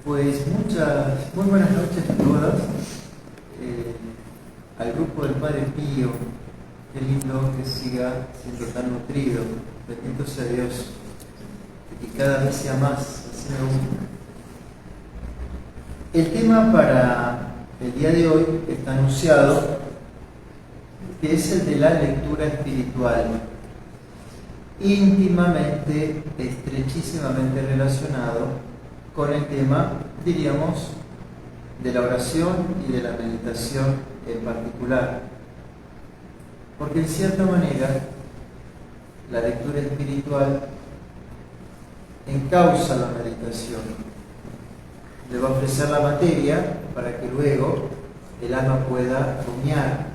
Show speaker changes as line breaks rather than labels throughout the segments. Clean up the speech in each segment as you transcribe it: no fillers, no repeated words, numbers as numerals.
Pues muy buenas noches a todas. Al grupo del Padre Pío, qué lindo que siga siendo tan nutrido. Bendito sea Dios. Y cada vez sea más, así me gusta. El tema para el día de hoy está anunciado, que es el de la lectura espiritual, íntimamente, estrechísimamente relacionado con el tema, diríamos, de la oración y de la meditación en particular. Porque en cierta manera, la lectura espiritual encausa la meditación. Le va a ofrecer la materia para que luego el alma pueda rumiar.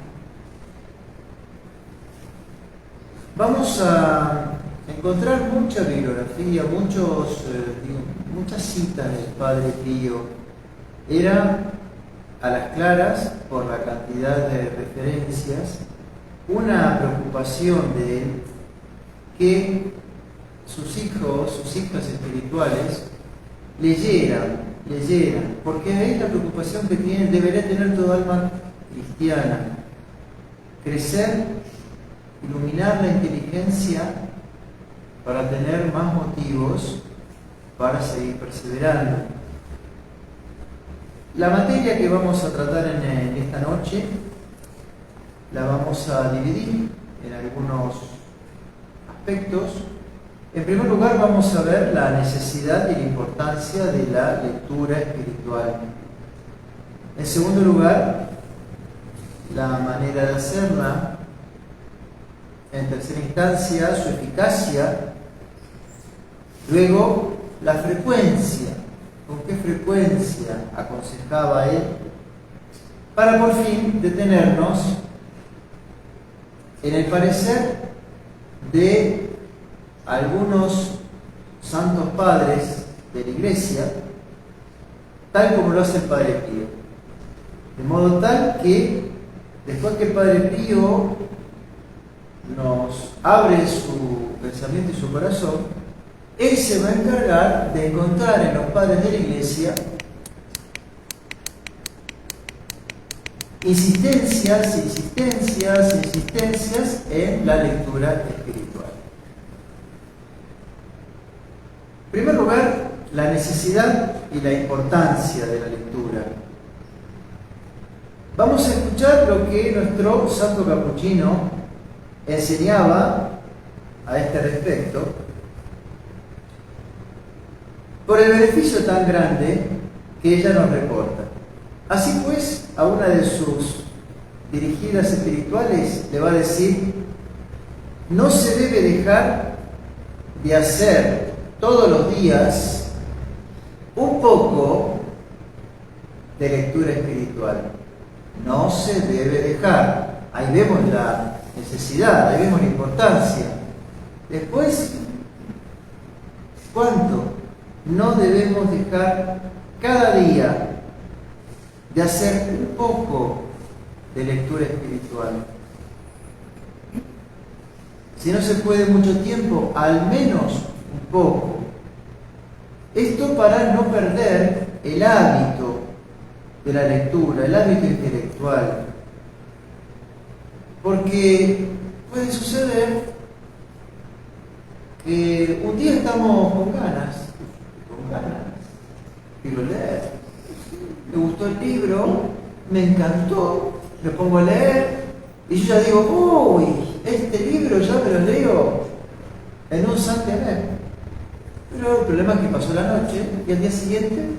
Vamos a encontrar mucha bibliografía, muchas citas del Padre Pío. Era a las claras, por la cantidad de referencias, una preocupación de él que sus hijas espirituales leyeran, porque es la preocupación que debería tener todo alma cristiana: crecer, iluminar la inteligencia para tener más motivos para seguir perseverando. La materia que vamos a tratar en esta noche la vamos a dividir en algunos aspectos. En primer lugar, vamos a ver la necesidad y la importancia de la lectura espiritual. En segundo lugar, la manera de hacerla. En tercera instancia, su eficacia. Luego, la frecuencia. ¿Con qué frecuencia aconsejaba él? Para por fin detenernos en el parecer de algunos santos padres de la Iglesia, tal como lo hace el Padre Pío. De modo tal que, después que el Padre Pío nos abre su pensamiento y su corazón, él se va a encargar de encontrar en los padres de la Iglesia insistencias en la lectura espiritual. En primer lugar, la necesidad y la importancia de la lectura. Vamos a escuchar lo que nuestro santo capuchino enseñaba a este respecto, por el beneficio tan grande que ella nos reporta. Así pues, a una de sus dirigidas espirituales le va a decir: no se debe dejar de hacer todos los días un poco de lectura espiritual. No se debe dejar. Ahí vemos la necesidad, ahí vemos la importancia. Después, ¿cuánto no debemos dejar cada día de hacer un poco de lectura espiritual? Si no se puede mucho tiempo, al menos un poco. Esto para no perder el hábito de la lectura, el hábito intelectual. Porque puede suceder que un día estamos con ganas, quiero leer, me gustó el libro, me encantó, me pongo a leer y yo ya digo: uy, este libro ya me lo leo en un santiamén. Pero el problema es que pasó la noche y al día siguiente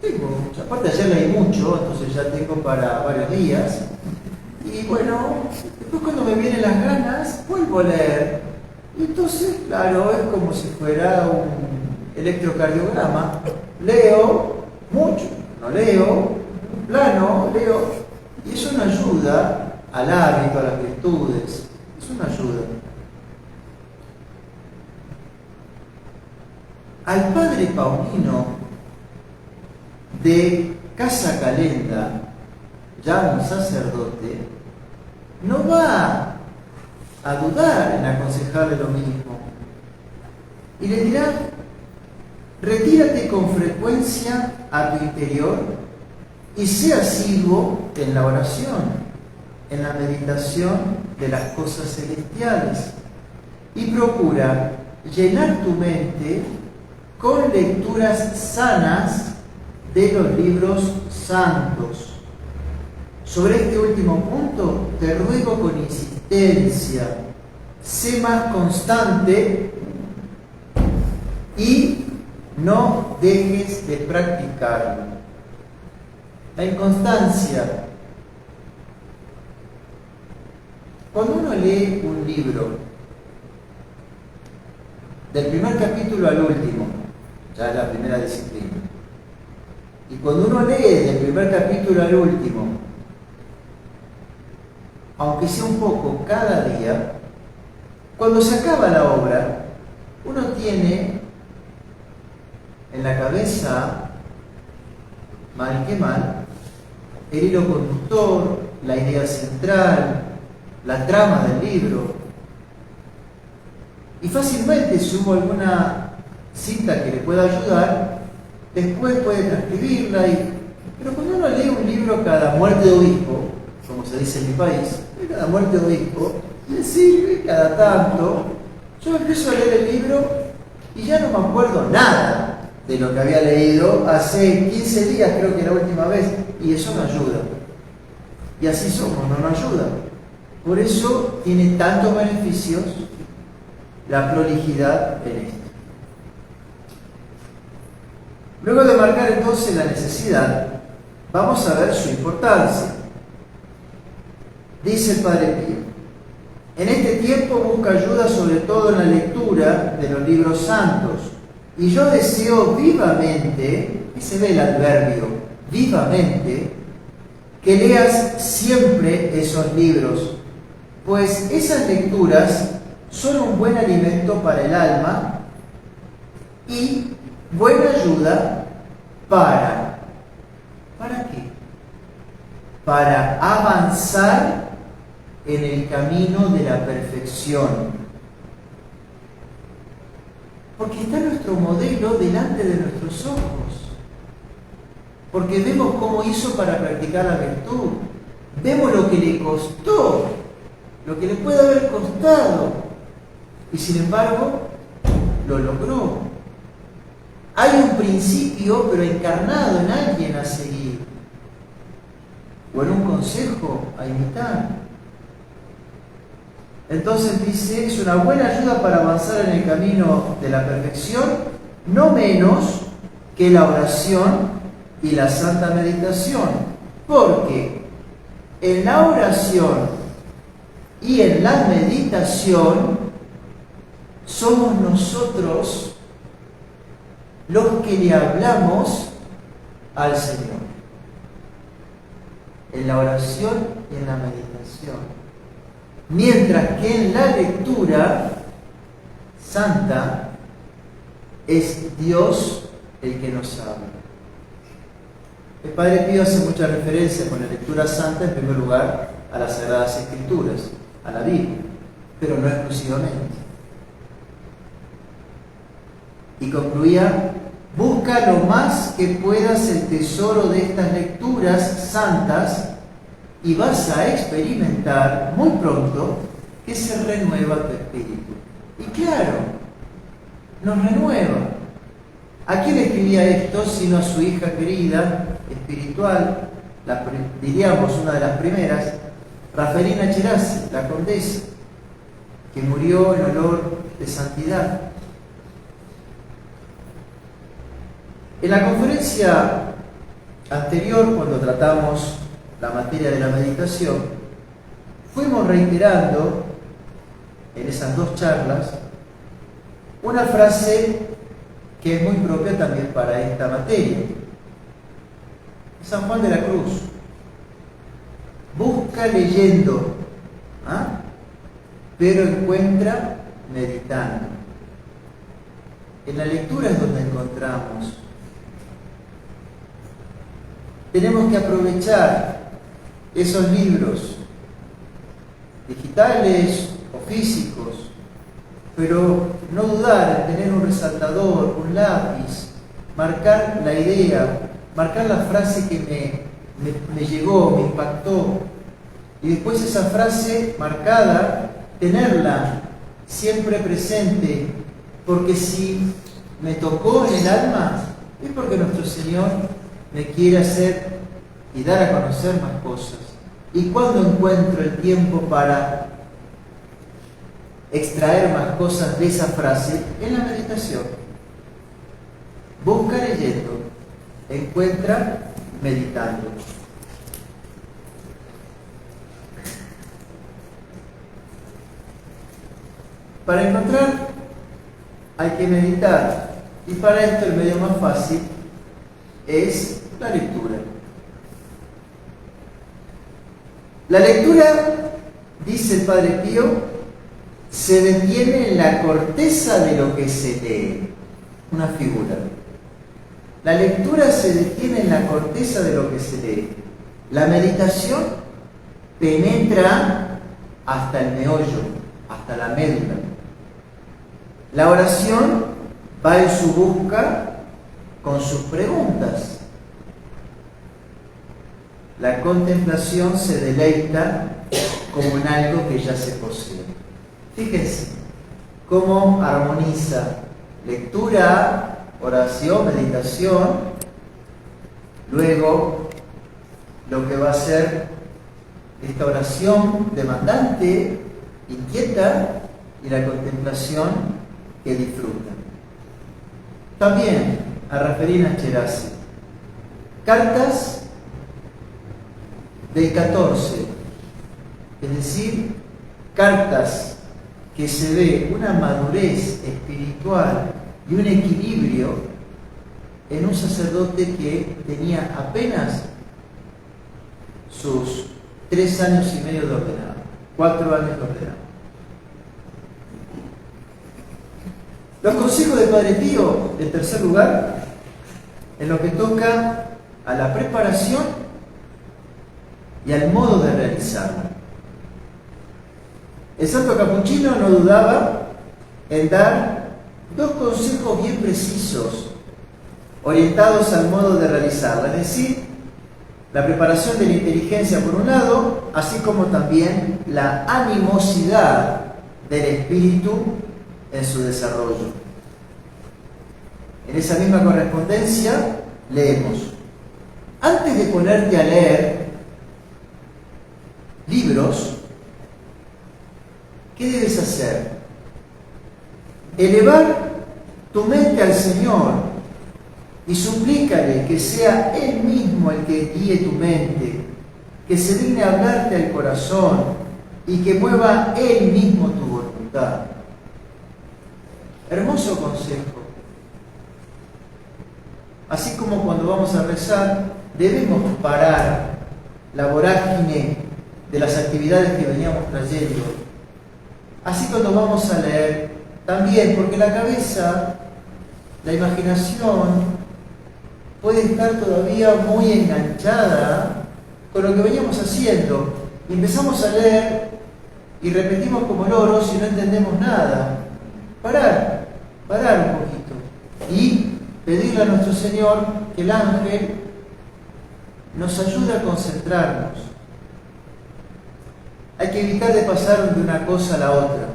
tengo mucho. Aparte, ayer leí mucho, entonces ya tengo para varios días. Y bueno, después cuando me vienen las ganas, vuelvo a leer. Y entonces, claro, es como si fuera un electrocardiograma. Leo mucho, no leo, plano, leo. Y eso no ayuda al hábito, a las virtudes. Eso no ayuda. Al padre Paulino de Casa Calenda, ya un sacerdote, no va a dudar en aconsejarle lo mismo. Y le dirá: retírate con frecuencia a tu interior y sé asiduo en la oración, en la meditación de las cosas celestiales, y procura llenar tu mente con lecturas sanas de los libros santos. Sobre este último punto te ruego con insistencia, sé más constante y no dejes de practicarlo. La inconstancia. Cuando uno lee un libro, del primer capítulo al último, ya es la primera disciplina, y cuando uno lee del primer capítulo al último, aunque sea un poco cada día, cuando se acaba la obra, uno tiene en la cabeza, mal que mal, el hilo conductor, la idea central, la trama del libro. Y fácilmente, si hubo alguna cita que le pueda ayudar, después puede transcribirla. Pero cuando uno lee un libro cada muerte de obispo, como se dice en mi país, cada muerte de obispo, le sirve cada tanto. Yo empiezo a leer el libro y ya no me acuerdo nada de lo que había leído hace 15 días, creo que la última vez, y eso no ayuda. Y así somos, no nos ayuda. Por eso tiene tantos beneficios la prolijidad en esto. Luego de marcar entonces la necesidad, vamos a ver su importancia. Dice el Padre Pío: en este tiempo busca ayuda sobre todo en la lectura de los libros santos, y yo deseo vivamente, y se ve el adverbio, vivamente, que leas siempre esos libros, pues esas lecturas son un buen alimento para el alma y buena ayuda ¿para qué? Para avanzar en el camino de la perfección. Porque está nuestro modelo delante de nuestros ojos. Porque vemos cómo hizo para practicar la virtud. Vemos lo que le costó, lo que le puede haber costado. Y sin embargo, lo logró. Hay un principio, pero encarnado en alguien a seguir, o en un consejo a imitar. Entonces dice, es una buena ayuda para avanzar en el camino de la perfección, no menos que la oración y la santa meditación, porque en la oración y en la meditación somos nosotros los que le hablamos al Señor. En la oración y en la meditación. Mientras que en la lectura santa es Dios el que nos habla. El Padre Pío hace mucha referencia con la lectura santa, en primer lugar, a las Sagradas Escrituras, a la Biblia, pero no exclusivamente. Y concluía: busca lo más que puedas el tesoro de estas lecturas santas y vas a experimentar muy pronto que se renueva tu espíritu. Y claro, nos renueva. ¿A quién escribía esto sino a su hija querida, espiritual, diríamos una de las primeras, Rafaelina Cherasi, la condesa, que murió en olor de santidad? En la conferencia anterior, cuando tratamos la materia de la meditación, fuimos reiterando en esas dos charlas una frase que es muy propia también para esta materia. San Juan de la Cruz: busca leyendo, pero encuentra meditando. En la lectura es donde encontramos. Tenemos que aprovechar esos libros digitales o físicos, pero no dudar en tener un resaltador, un lápiz, marcar la idea, marcar la frase que me llegó, me impactó, y después esa frase marcada, tenerla siempre presente, porque si me tocó en el alma, es porque nuestro Señor me quiere hacer y dar a conocer más cosas. ¿Y cuándo encuentro el tiempo para extraer más cosas de esa frase? En la meditación. Busca leyendo, encuentra meditando. Para encontrar hay que meditar, y para esto el medio más fácil es la lectura. La lectura, dice el Padre Pío, se detiene en la corteza de lo que se lee. Una figura. La lectura se detiene en la corteza de lo que se lee. La meditación penetra hasta el meollo, hasta la médula. La oración va en su busca con sus preguntas. La contemplación se deleita como en algo que ya se posee. Fíjense cómo armoniza lectura, oración, meditación, luego lo que va a ser esta oración demandante, inquieta, y la contemplación que disfruta. También a Raferina Cherasi, cartas del 14, es decir, cartas que se ve una madurez espiritual y un equilibrio en un sacerdote que tenía apenas sus 3 años y medio de ordenado, 4 años de ordenado. Los consejos del Padre Pío, en tercer lugar, en lo que toca a la preparación y al modo de realizarla. El santo capuchino no dudaba en dar 2 consejos bien precisos, orientados al modo de realizarla, es decir, la preparación de la inteligencia por un lado, así como también la animosidad del espíritu en su desarrollo. En esa misma correspondencia leemos: antes de ponerte a leer libros, ¿qué debes hacer? Elevar tu mente al Señor y suplícale que sea Él mismo el que guíe tu mente, que se digne a hablarte al corazón y que mueva Él mismo tu voluntad. Hermoso consejo. Así como cuando vamos a rezar, debemos parar la vorágine de las actividades que veníamos trayendo. Así cuando vamos a leer, también, porque la cabeza, la imaginación, puede estar todavía muy enganchada con lo que veníamos haciendo. Y empezamos a leer y repetimos como loros y no entendemos nada. Parar un poquito y pedirle a nuestro Señor que el ángel nos ayude a concentrarnos. Hay que evitar de pasar de una cosa a la otra.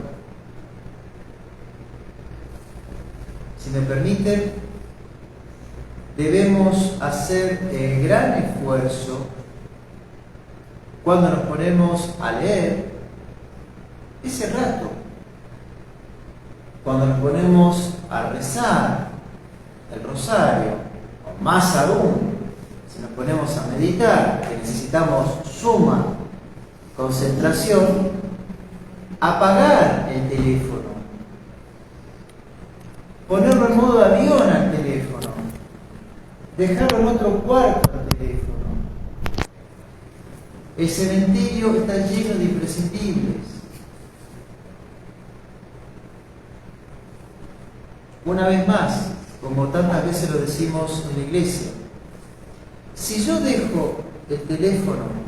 Si me permiten, debemos hacer el gran esfuerzo cuando nos ponemos a leer ese rato, cuando nos ponemos a rezar el rosario, o más aún, si nos ponemos a meditar, que necesitamos suma concentración, apagar el teléfono, ponerlo en modo avión al teléfono, dejarlo en otro cuarto al teléfono. El cementerio está lleno de imprescindibles. Una vez más, como tantas veces lo decimos en la iglesia, si yo dejo el teléfono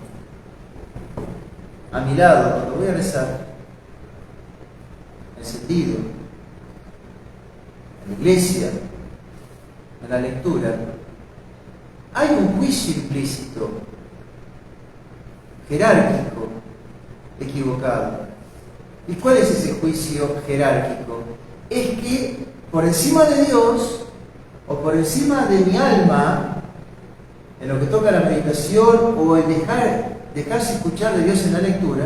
a mi lado cuando voy a rezar, encendido, en la iglesia, en la lectura, hay un juicio implícito, jerárquico, equivocado. ¿Y cuál es ese juicio jerárquico? Es que por encima de Dios, o por encima de mi alma, en lo que toca la meditación o el dejarse escuchar de Dios en la lectura,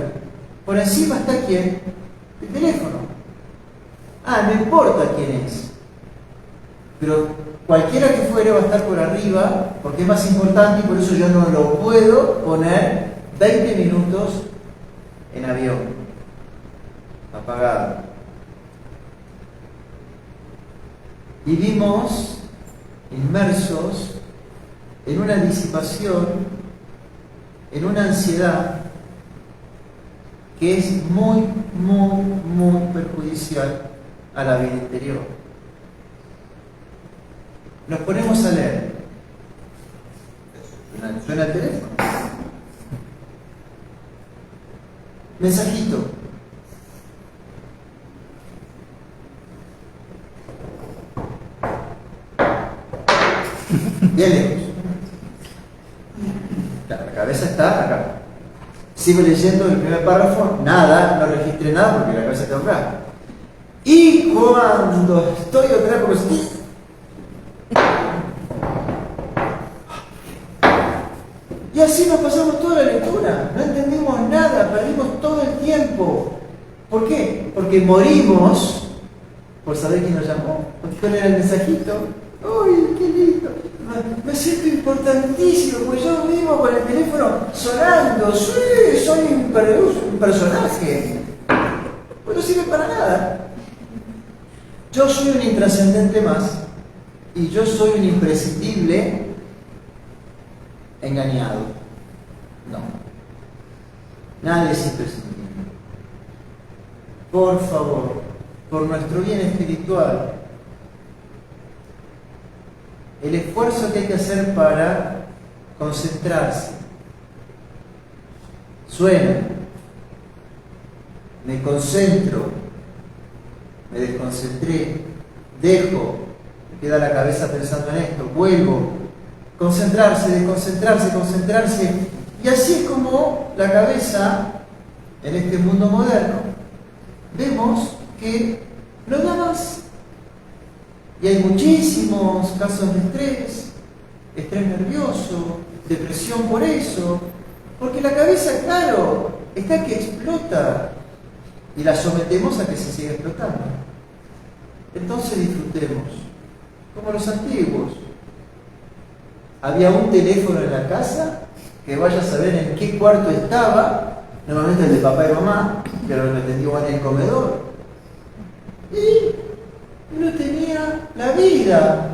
por encima está ¿quién? El teléfono. No importa quién es, pero cualquiera que fuere va a estar por arriba porque es más importante y por eso yo no lo puedo poner 20 minutos en avión, apagado. Vivimos inmersos en una disipación, en una ansiedad que es muy, muy, muy perjudicial a la vida interior. Nos ponemos a leer. Suena el teléfono. Mensajito. Bien lejos. La cabeza está acá. Sigo leyendo el primer párrafo, nada, no registré nada porque la cabeza está acá. Y cuando estoy otra vez, porque y así nos pasamos toda la lectura, no entendimos nada, perdimos todo el tiempo. ¿Por qué? Porque morimos por saber quién nos llamó, porque cuál era el mensajito. ¡Uy, qué lindo! Me siento importantísimo, porque yo vivo con el teléfono sonando. Sí, soy un personaje. Pues no sirve para nada. Yo soy un intrascendente más y yo soy un imprescindible engañado. No. Nadie es imprescindible. Por favor, por nuestro bien espiritual, el esfuerzo que hay que hacer para concentrarse. Suena, me concentro, me desconcentré, dejo, me queda la cabeza pensando en esto, vuelvo, concentrarse, desconcentrarse, concentrarse, y así es como la cabeza, en este mundo moderno, vemos que no da más. Y hay muchísimos casos de estrés nervioso, depresión por eso, porque la cabeza, claro, está que explota y la sometemos a que se siga explotando. Entonces disfrutemos, como los antiguos. Había un teléfono en la casa, que vaya a saber en qué cuarto estaba, normalmente el de papá y mamá, pero lo atendió en el comedor. Y uno tenía la vida.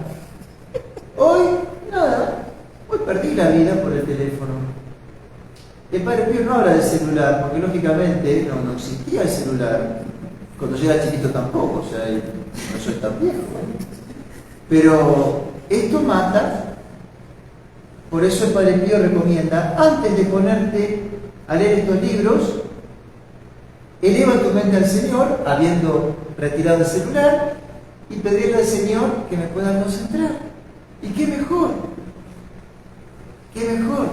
Hoy, nada. Hoy perdí la vida por el teléfono. El Padre Pío no habla del celular, porque lógicamente no existía el celular. Cuando yo era chiquito tampoco, o sea, no soy tan viejo. Pero esto mata. Por eso el Padre Pío recomienda, antes de ponerte a leer estos libros, eleva tu mente al Señor, habiendo retirado el celular, y pedirle al Señor que me pueda concentrar. ¿Y qué mejor? ¿Qué mejor?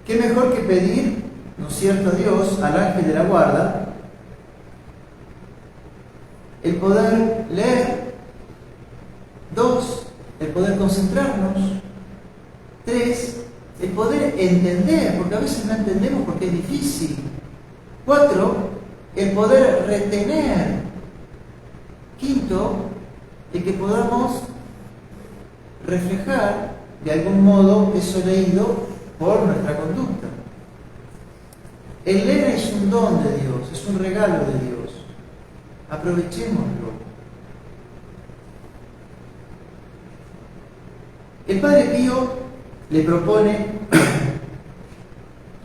¿Qué mejor que pedir, ¿no es cierto?, a Dios, al ángel de la guarda, el poder leer? 2, el poder concentrarnos. 3, el poder entender, porque a veces no entendemos porque es difícil. 4, el poder retener. 5, el que podamos reflejar de algún modo eso leído por nuestra conducta. El leer es un don de Dios, es un regalo de Dios. Aprovechémoslo. El Padre Pío le propone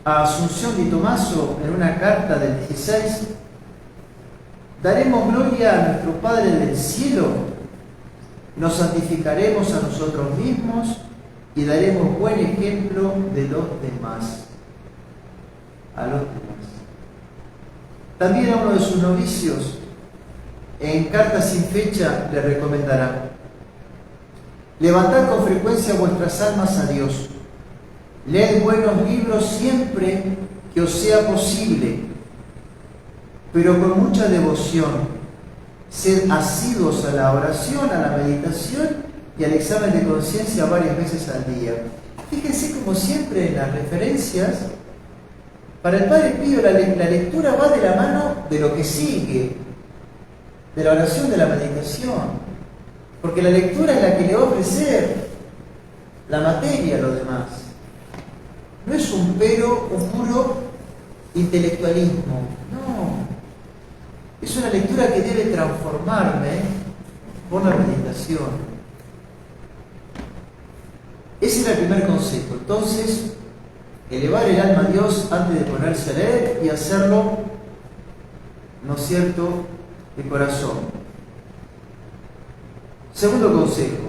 a Asunción Di Tommaso en una carta del 16: daremos gloria a nuestro Padre del cielo, nos santificaremos a nosotros mismos y daremos buen ejemplo de los demás. A los demás. También a uno de sus novicios, en carta sin fecha, le recomendará: Levantad con frecuencia vuestras almas a Dios. Leed buenos libros siempre que os sea posible, pero con mucha devoción. Sed asiduos a la oración, a la meditación y al examen de conciencia varias veces al día. Fíjense como siempre en las referencias, para el Padre Pío la lectura va de la mano de lo que sigue, de la oración, de la meditación, porque la lectura es la que le va a ofrecer la materia a los demás. No es un puro intelectualismo, no. Es una lectura que debe transformarme por la meditación. Ese era el primer consejo. Entonces, elevar el alma a Dios antes de ponerse a leer y hacerlo, ¿no es cierto?, de corazón. Segundo consejo.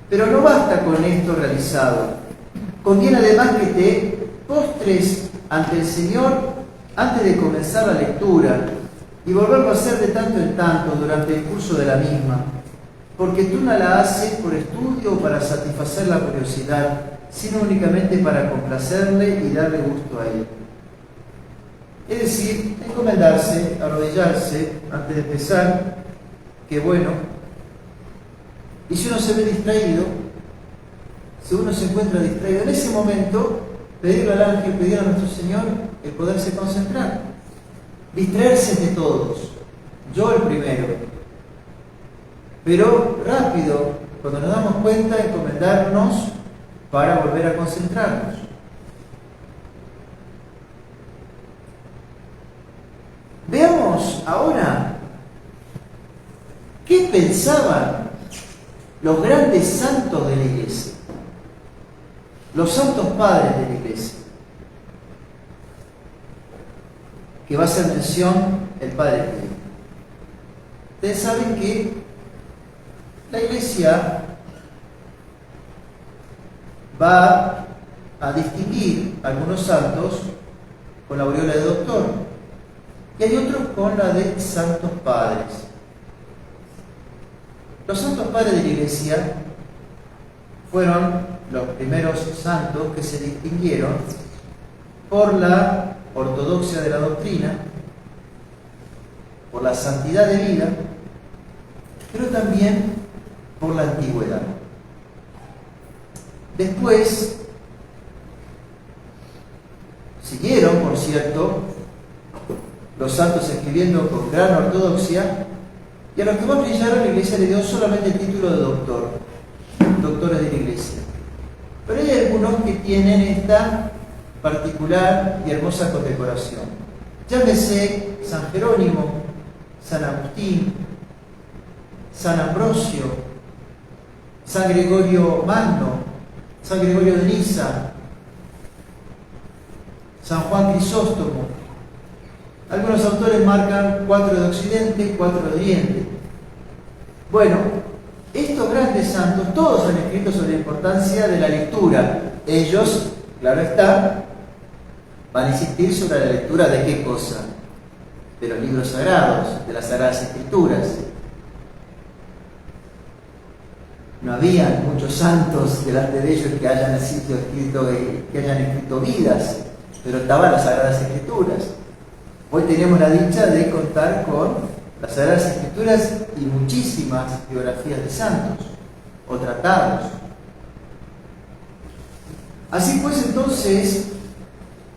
Pero no basta con esto realizado. Conviene además que te postres ante el Señor antes de comenzar la lectura y volverlo a hacer de tanto en tanto durante el curso de la misma, porque tú no la haces por estudio o para satisfacer la curiosidad, sino únicamente para complacerle y darle gusto a él. Es decir, encomendarse, arrodillarse antes de empezar, que bueno, y si uno se ve distraído, si uno se encuentra distraído, en ese momento, pedirle al ángel, pedir a nuestro Señor el poderse concentrar. Distraerse de todos, yo el primero, pero rápido, cuando nos damos cuenta, encomendarnos para volver a concentrarnos. Veamos ahora qué pensaban los grandes santos de la Iglesia, los santos padres de la Iglesia, que va a hacer mención el Padre Pío. Ustedes saben que la Iglesia va a distinguir a algunos santos con la aureola de doctor y hay otros con la de santos padres. Los santos padres de la Iglesia fueron los primeros santos que se distinguieron por la ortodoxia de la doctrina, por la santidad de vida, pero también por la antigüedad. Después siguieron, por cierto, los santos escribiendo con gran ortodoxia, y a los que más brillaron la Iglesia le dio solamente el título de doctor, doctores de la Iglesia. Pero hay algunos que tienen esta particular y hermosa condecoración. Llámese San Jerónimo, San Agustín, San Ambrosio, San Gregorio Magno, San Gregorio de Niza, San Juan Crisóstomo. Algunos autores marcan 4 de Occidente, 4 de Oriente. Bueno, estos grandes santos, todos han escrito sobre la importancia de la lectura. Ellos, claro está, van a insistir sobre la lectura de qué cosa? De los libros sagrados, de las Sagradas Escrituras. No había muchos santos delante de ellos que hayan escrito vidas, pero estaban las Sagradas Escrituras. Hoy tenemos la dicha de contar con las Sagradas Escrituras y muchísimas biografías de santos o tratados. Así pues, entonces,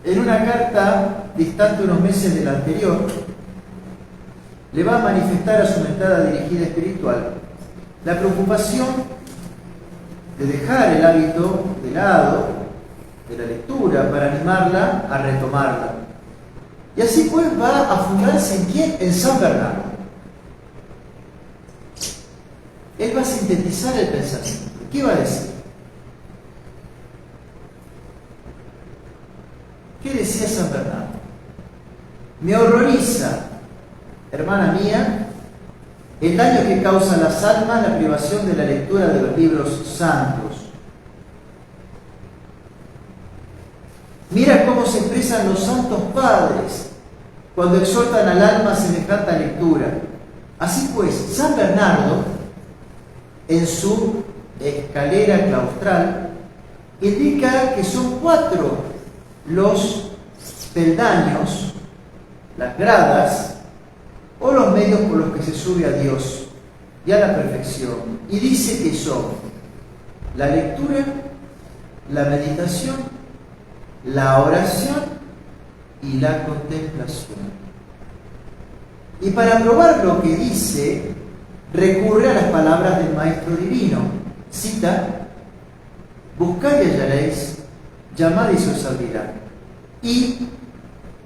en una carta distante unos meses de la anterior, le va a manifestar a su mentada dirigida espiritual la preocupación de dejar el hábito de lado de la lectura para animarla a retomarla. Y así pues va a fundarse ¿en quién? En San Bernardo. Él va a sintetizar el pensamiento. ¿Qué va a decir? ¿Qué decía San Bernardo? Me horroriza, hermana mía, el daño que causa a las almas la privación de la lectura de los libros santos. Mira cómo se expresan los santos padres cuando exhortan al alma a semejante lectura. Así pues, San Bernardo, en su escalera claustral, indica que son 4 los peldaños, las gradas o los medios por los que se sube a Dios y a la perfección. Y dice que son la lectura, la meditación, la oración y la contemplación. Y para probar lo que dice, recurre a las palabras del Maestro Divino. Cita: buscad y hallaréis, llamad y se os abrirá. Y,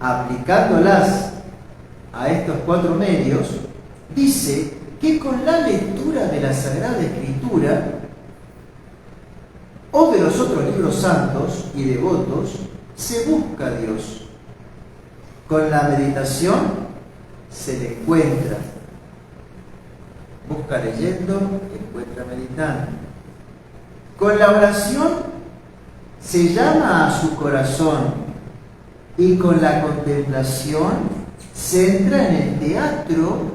aplicándolas a estos 4 medios, dice que con la lectura de la Sagrada Escritura o de los otros libros santos y devotos se busca a Dios. Con la meditación se le encuentra. Busca leyendo, encuentra meditando. Con la oración se llama a su corazón, y con la contemplación se entra en el teatro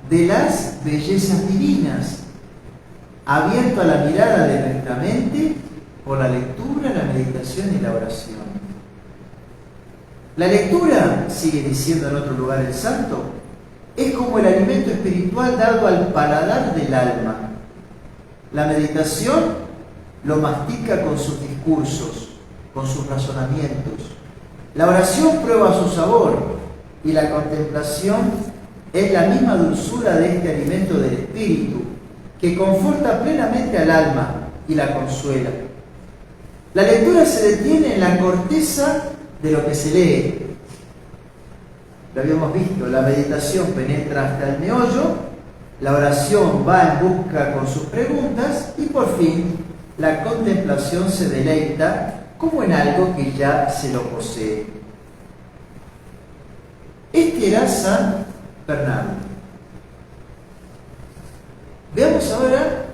de las bellezas divinas, abierto a la mirada de nuestra mente por la lectura, la meditación y la oración. La lectura, sigue diciendo en otro lugar el santo, es como el alimento espiritual dado al paladar del alma. La meditación lo mastica con sus discursos, con sus razonamientos. La oración prueba su sabor y la contemplación es la misma dulzura de este alimento del espíritu que conforta plenamente al alma y la consuela. La lectura se detiene en la corteza de lo que se lee. Lo habíamos visto, la meditación penetra hasta el meollo, la oración va en busca con sus preguntas y por fin la contemplación se deleita como en algo que ya se lo posee. Este era San Bernardo. Veamos ahora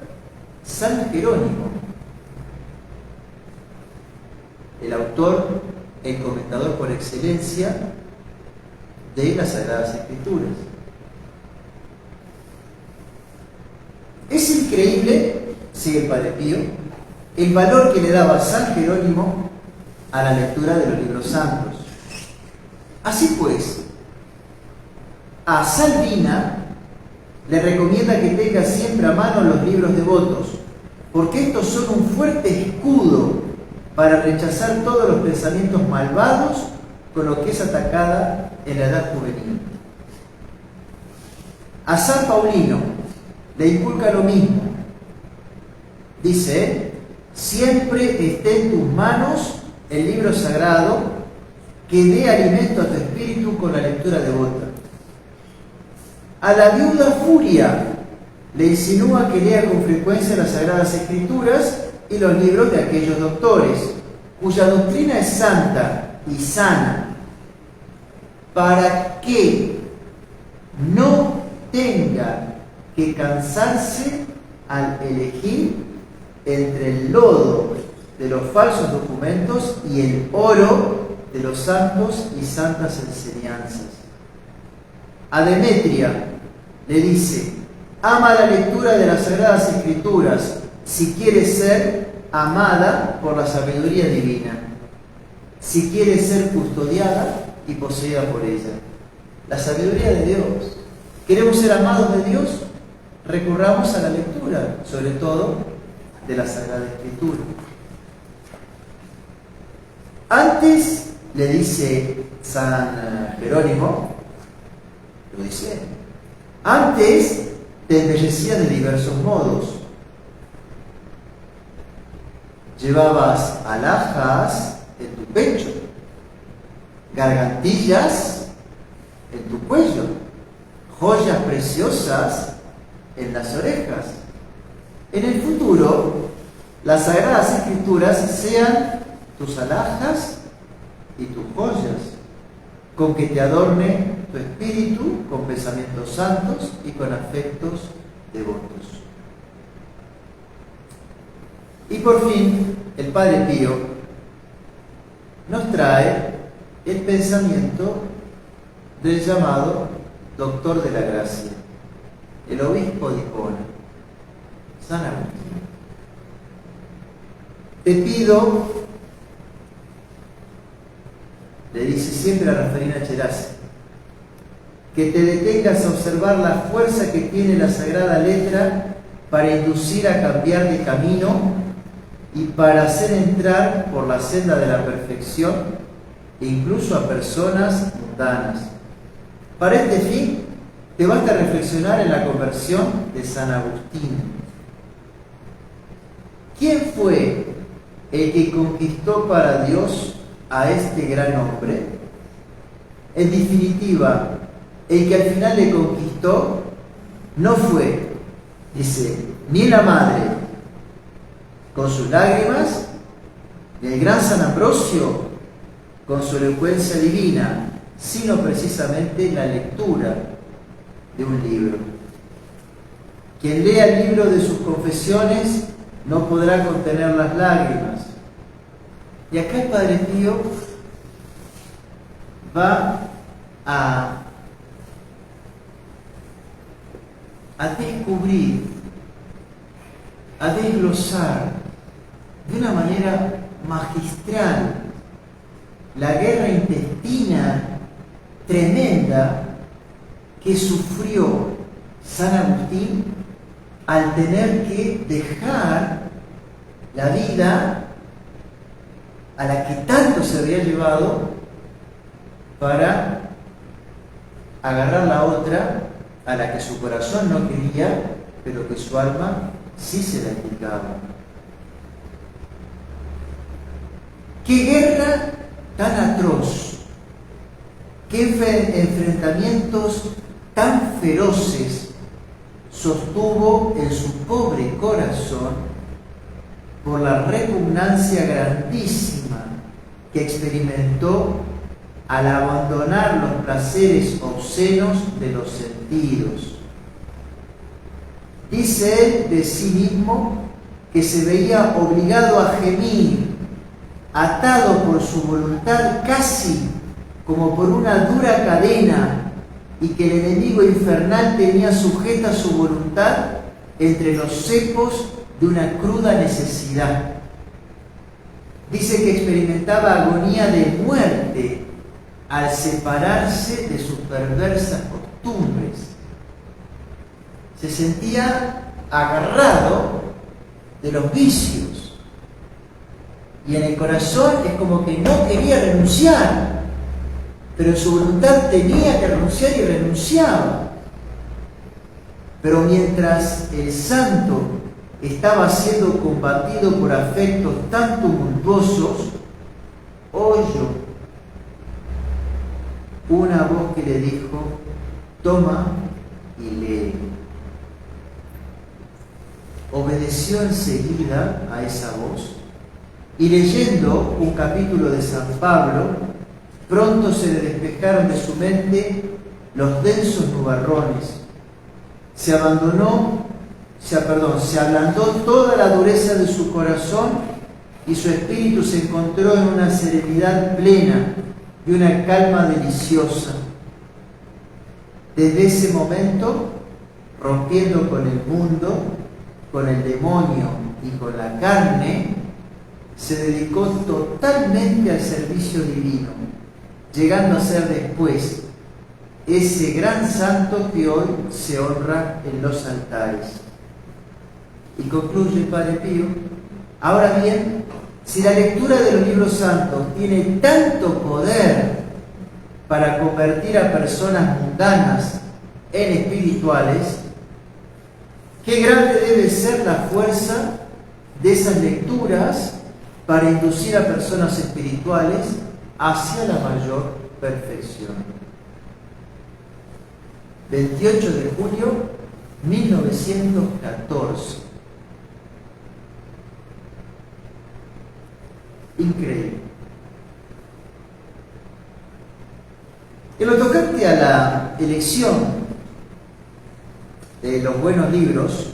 San Jerónimo, el autor, el comentador por excelencia de las Sagradas Escrituras. Es increíble, sigue el Padre Pío, el valor que le daba San Jerónimo a la lectura de los libros santos. Así pues, a Salvina le recomienda que tenga siempre a mano los libros devotos, porque estos son un fuerte escudo para rechazar todos los pensamientos malvados con los que es atacada en la edad juvenil. A San Paulino le inculca lo mismo. Dice: siempre esté en tus manos el libro sagrado que dé alimento a tu espíritu con la lectura devota. A la viuda Furia le insinúa que lea con frecuencia las Sagradas Escrituras y los libros de aquellos doctores, cuya doctrina es santa y sana, para que no tenga que cansarse al elegir entre el lodo de los falsos documentos y el oro de los santos y santas enseñanzas. A Demetria le dice: ama la lectura de las Sagradas Escrituras si quieres ser amada por la sabiduría divina, si quieres ser custodiada y poseída por ella. La sabiduría de Dios. ¿Queremos ser amados de Dios? Recurramos a la lectura, sobre todo de la Sagrada Escritura. Antes, le dice San Jerónimo, lo dice, antes te embellecía de diversos modos. Llevabas alhajas en tu pecho, gargantillas en tu cuello, joyas preciosas en las orejas. En el futuro, las Sagradas Escrituras sean tus alhajas y tus joyas, con que te adorne tu espíritu con pensamientos santos y con afectos devotos. Y por fin, el Padre Pío nos trae el pensamiento del llamado Doctor de la Gracia, el obispo de Hipona, San Agustín. te pido, le dice siempre a Rafaelina Cherasi, que te detengas a observar la fuerza que tiene la Sagrada Letra para inducir a cambiar de camino y para hacer entrar por la senda de la perfección incluso a personas mundanas. Para este fin, te basta reflexionar en la conversión de San Agustín. ¿Quién fue el que conquistó para Dios a este gran hombre? En definitiva, el que al final le conquistó no fue, dice, ni la madre con sus lágrimas, ni el gran San Ambrosio con su elocuencia divina, sino precisamente la lectura de un libro. Quien lea el libro de sus confesiones no podrá contener las lágrimas. Y acá el Padre Pío va a descubrir, a desglosar de una manera magistral la guerra intestina tremenda que sufrió San Agustín al tener que dejar la vida a la que tanto se había llevado para agarrar la otra a la que su corazón no quería, pero que su alma sí se la indicaba. ¡Qué guerra tan atroz! ¡Qué enfrentamientos tan feroces sostuvo en su pobre corazón por la repugnancia grandísima que experimentó al abandonar los placeres obscenos de los sentidos! Dice él de sí mismo que se veía obligado a gemir, atado por su voluntad casi como por una dura cadena, y que el enemigo infernal tenía sujeta su voluntad entre los cepos de una cruda necesidad. Dice que experimentaba agonía de muerte al separarse de sus perversas costumbres. Se sentía agarrado de los vicios y en el corazón es como que no quería renunciar, pero en su voluntad tenía que renunciar y renunciaba. Pero mientras el santo estaba siendo combatido por afectos tan tumultuosos, oyó una voz que le dijo: toma y lee. Obedeció enseguida a esa voz y, leyendo un capítulo de San Pablo, pronto se le despejaron de su mente los densos nubarrones. Se ablandó toda la dureza de su corazón y su espíritu se encontró en una serenidad plena y una calma deliciosa. Desde ese momento, rompiendo con el mundo, con el demonio y con la carne, se dedicó totalmente al servicio divino, llegando a ser después ese gran santo que hoy se honra en los altares. Y concluye el Padre Pío: ahora bien, si la lectura de los libros santos tiene tanto poder para convertir a personas mundanas en espirituales, qué grande debe ser la fuerza de esas lecturas para inducir a personas espirituales hacia la mayor perfección. 28 de julio 1914. Increíble. En lo tocante a la elección de los buenos libros,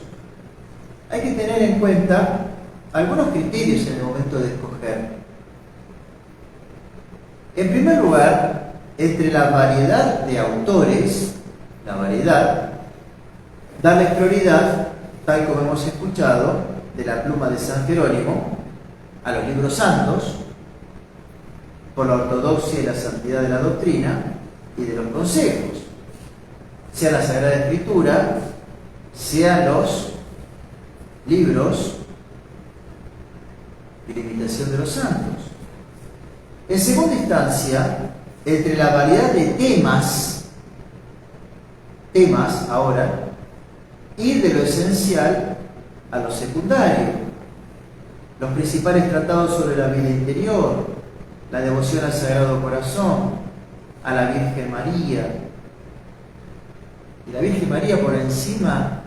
hay que tener en cuenta algunos criterios en el momento de escoger. En primer lugar, entre la variedad de autores, darles prioridad, tal como hemos escuchado, de la pluma de San Jerónimo, a los libros santos, por la ortodoxia y la santidad de la doctrina y de los consejos, sea la Sagrada Escritura, sean los libros de la imitación de los santos. En segunda instancia, entre la variedad de temas ahora, ir de lo esencial a lo secundario. Los principales tratados sobre la vida interior, la devoción al Sagrado Corazón, a la Virgen María. Y la Virgen María por encima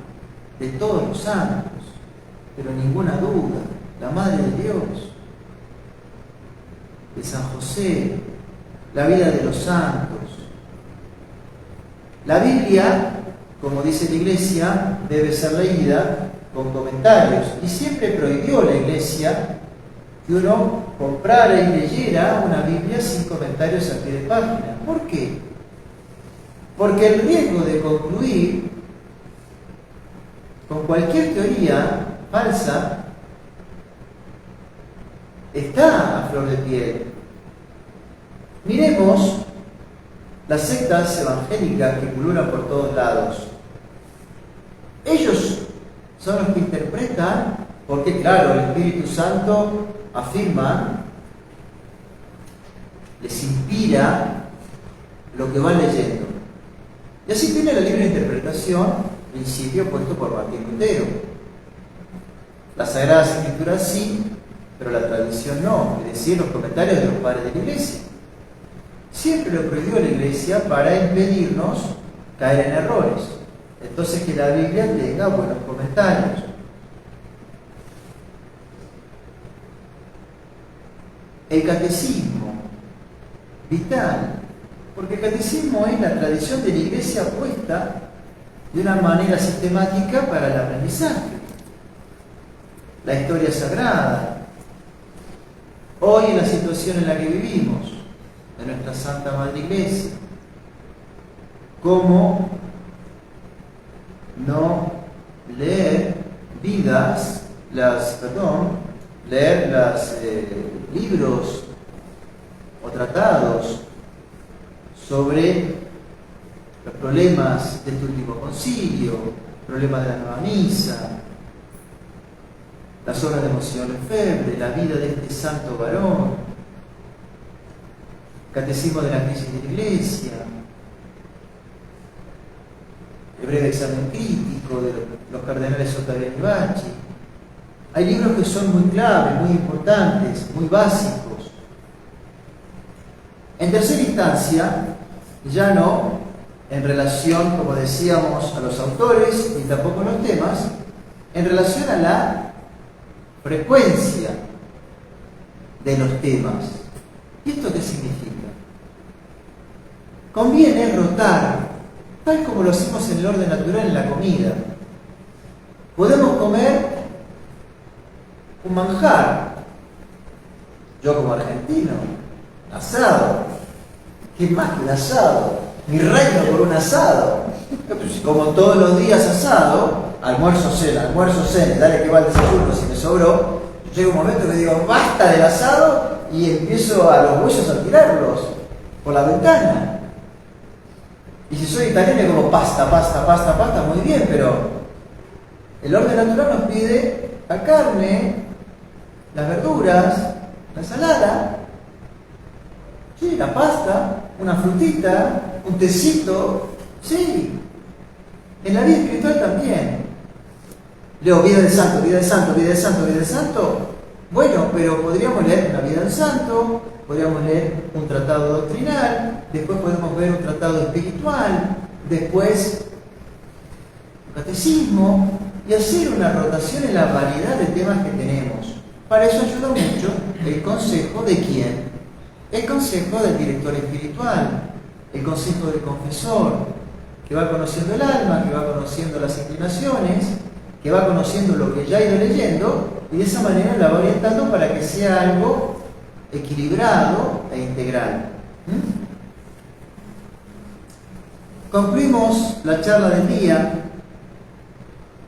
de todos los santos, pero ninguna duda, la Madre de Dios, de San José, la vida de los santos. La Biblia, como dice la Iglesia, debe ser leída con comentarios, y siempre prohibió la Iglesia que uno comprara y leyera una Biblia sin comentarios a pie de página. ¿Por qué? Porque el riesgo de concluir con cualquier teoría falsa está a flor de piel. Miremos las sectas evangélicas que pululan por todos lados. Ellos son los que interpretan, porque claro, el Espíritu Santo afirma, les inspira lo que van leyendo. Y así tiene la libre interpretación, principio puesto por Martín Lutero. Las Sagradas Escrituras sí, pero la tradición no, es decir, los comentarios de los padres de la Iglesia. Siempre lo prohibió la Iglesia para impedirnos caer en errores. Entonces que la Biblia tenga buenos comentarios. El catecismo, vital, porque el catecismo es la tradición de la Iglesia puesta de una manera sistemática para el aprendizaje. La historia sagrada. Hoy en la situación en la que vivimos, de nuestra Santa Madre Iglesia, cómo no leer leer los libros o tratados sobre los problemas de este último concilio, problemas de la nueva misa, las obras de Monsignor Lefebvre, la vida de este santo varón, catecismo de la crisis de la Iglesia, el breve examen crítico de los cardenales Ottaviani y Bacci. Hay libros que son muy claves, muy importantes, muy básicos. En tercera instancia, ya no en relación, como decíamos, a los autores, ni tampoco a los temas, en relación a la frecuencia de los temas. ¿Y esto qué significa? Conviene rotar, tal como lo hacemos en el orden natural en la comida. Podemos comer un manjar, yo como argentino, asado. ¿Qué más que un asado? Mi reino por un asado. Como todos los días asado, almuerzo, cena, dale que va el desayuno si me sobró. Llega un momento que digo, basta del asado y empiezo a los huesos a tirarlos por la ventana. Y si soy italiano como pasta, muy bien, pero el orden natural nos pide la carne, las verduras, la ensalada, sí, la pasta, una frutita, un tecito, sí. En la vida espiritual también. Leo vida del santo, vida del santo, vida del santo, vida del santo. Bueno, pero podríamos leer una vida del santo, podríamos leer un tratado doctrinal, después podemos ver un tratado espiritual, después un catecismo, y hacer una rotación en la variedad de temas que tenemos. Para eso ayuda mucho el consejo de quién. El consejo del director espiritual, el consejo del confesor, que va conociendo el alma, que va conociendo las inclinaciones, que va conociendo lo que ya ha ido leyendo, y de esa manera la va orientando para que sea algo equilibrado e integral. Concluimos la charla del día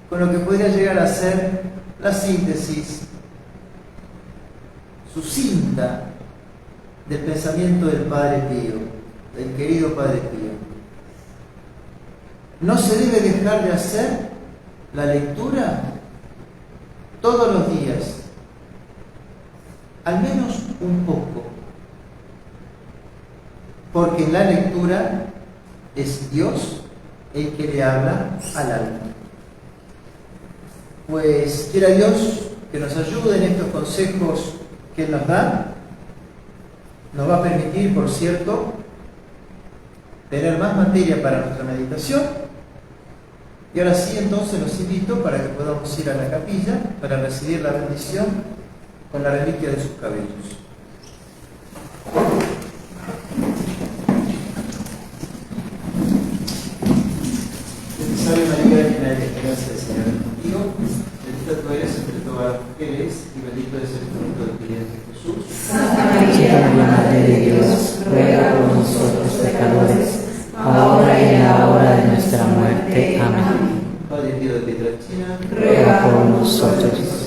con lo que podría llegar a ser la síntesis su cinta del pensamiento del Padre Pío, del querido Padre Pío. No se debe dejar de hacer la lectura todos los días, al menos un poco, porque en la lectura es Dios el que le habla al alma. Pues quiera Dios que nos ayude en estos consejos que Él nos da. Nos va a permitir, por cierto, tener más materia para nuestra meditación. Y ahora sí, entonces los invito para que podamos ir a la capilla para recibir la bendición con la reliquia de sus cabellos. Salve María, llena de gracia, el Señor es contigo. Bendita tú eres entre todas las mujeres y bendito es el fruto de tu vientre, Jesús.
Santa María, Madre de Dios, ruega por nosotros pecadores, ahora y en la hora de nuestra muerte. Amén.
Padre Pío de Pietrelcina,
ruega por nosotros.